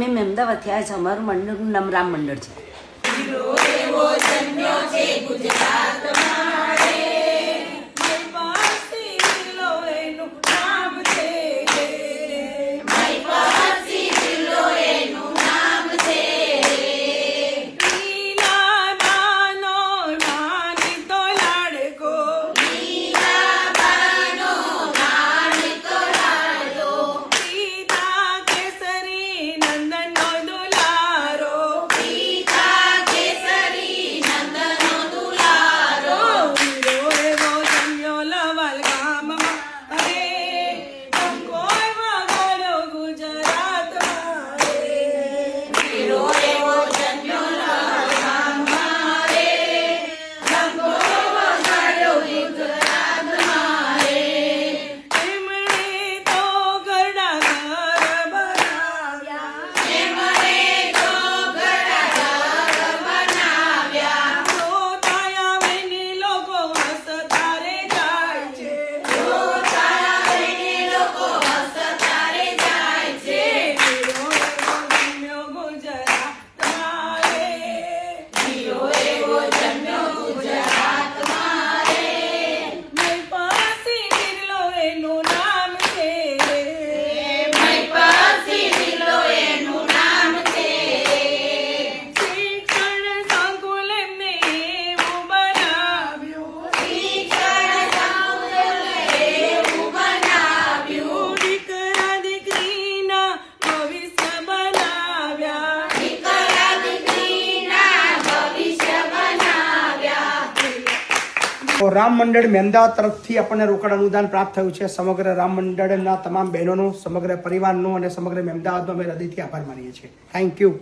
મેં અમદાવાદથી આવ્યા છે. અમારું મંડળનું નામ રામ મંડળ છે. એવો જન્મ્યો છે ગુજરાતમાં રે, મય પાસી જિલ્લો એનું નામ છે રે. મય પાસી જિલ્લો એનું નામ છે રે. લીલા બાનો માનીતો લાડકો, લીલા બાનો માનીતો લાડકો, સીતા કેસરી નંદનનો દુલારો, સીતા કેસરી નંદનનો દુલારો. વીરો એવો જન્મ્યો લવલ ગામમાં રે, કંકોય વગાડ્યો ગુજરાતમાં રે. વીરો એવો જન્મ્યો લવલ ગામમાં રે, કંકોય વગાડ્યો ગુજરાતમાં રે. એમણે તો ઘરડા ઘર બનાવ્યા, એમણે તો ઘરડા ઘર બનાવ્યા. જોતા આવીને લોકો હસતા રે જાય છે, જોતા આવીને લોકો હસતા રે જાય છે. વીરો એવો જન્મ્યો ગુજરાતમાં રે, વીરો એવો જન્મ્યો ગુજરાતમાં રે, મય પાસી જિલ્લો એનું નામ છે રે. મય પાસી જિલ્લો એનું નામ છે રે. શિક્ષણ સંકુલ એમને એવું બનાવ્યું, શિક્ષણ સંકુલ એવું બનાવ્યું. દીકરા દીકરીના ભવિષ્ય બનાવ્યા, દીકરા દીકરીના ભવિષ્ય બનાવ્યા. તો રામ મંડળ મહેમદાવાદ તરફથી આપણને રોકડ અનુદાન પ્રાપ્ત થયું છે. સમગ્ર રામ મંડળના તમામ બહેનોનો, સમગ્ર પરિવારનો અને સમગ્ર મહેમદાવાદનો અમે હૃદયથી આભાર માનીએ છીએ. Thank you.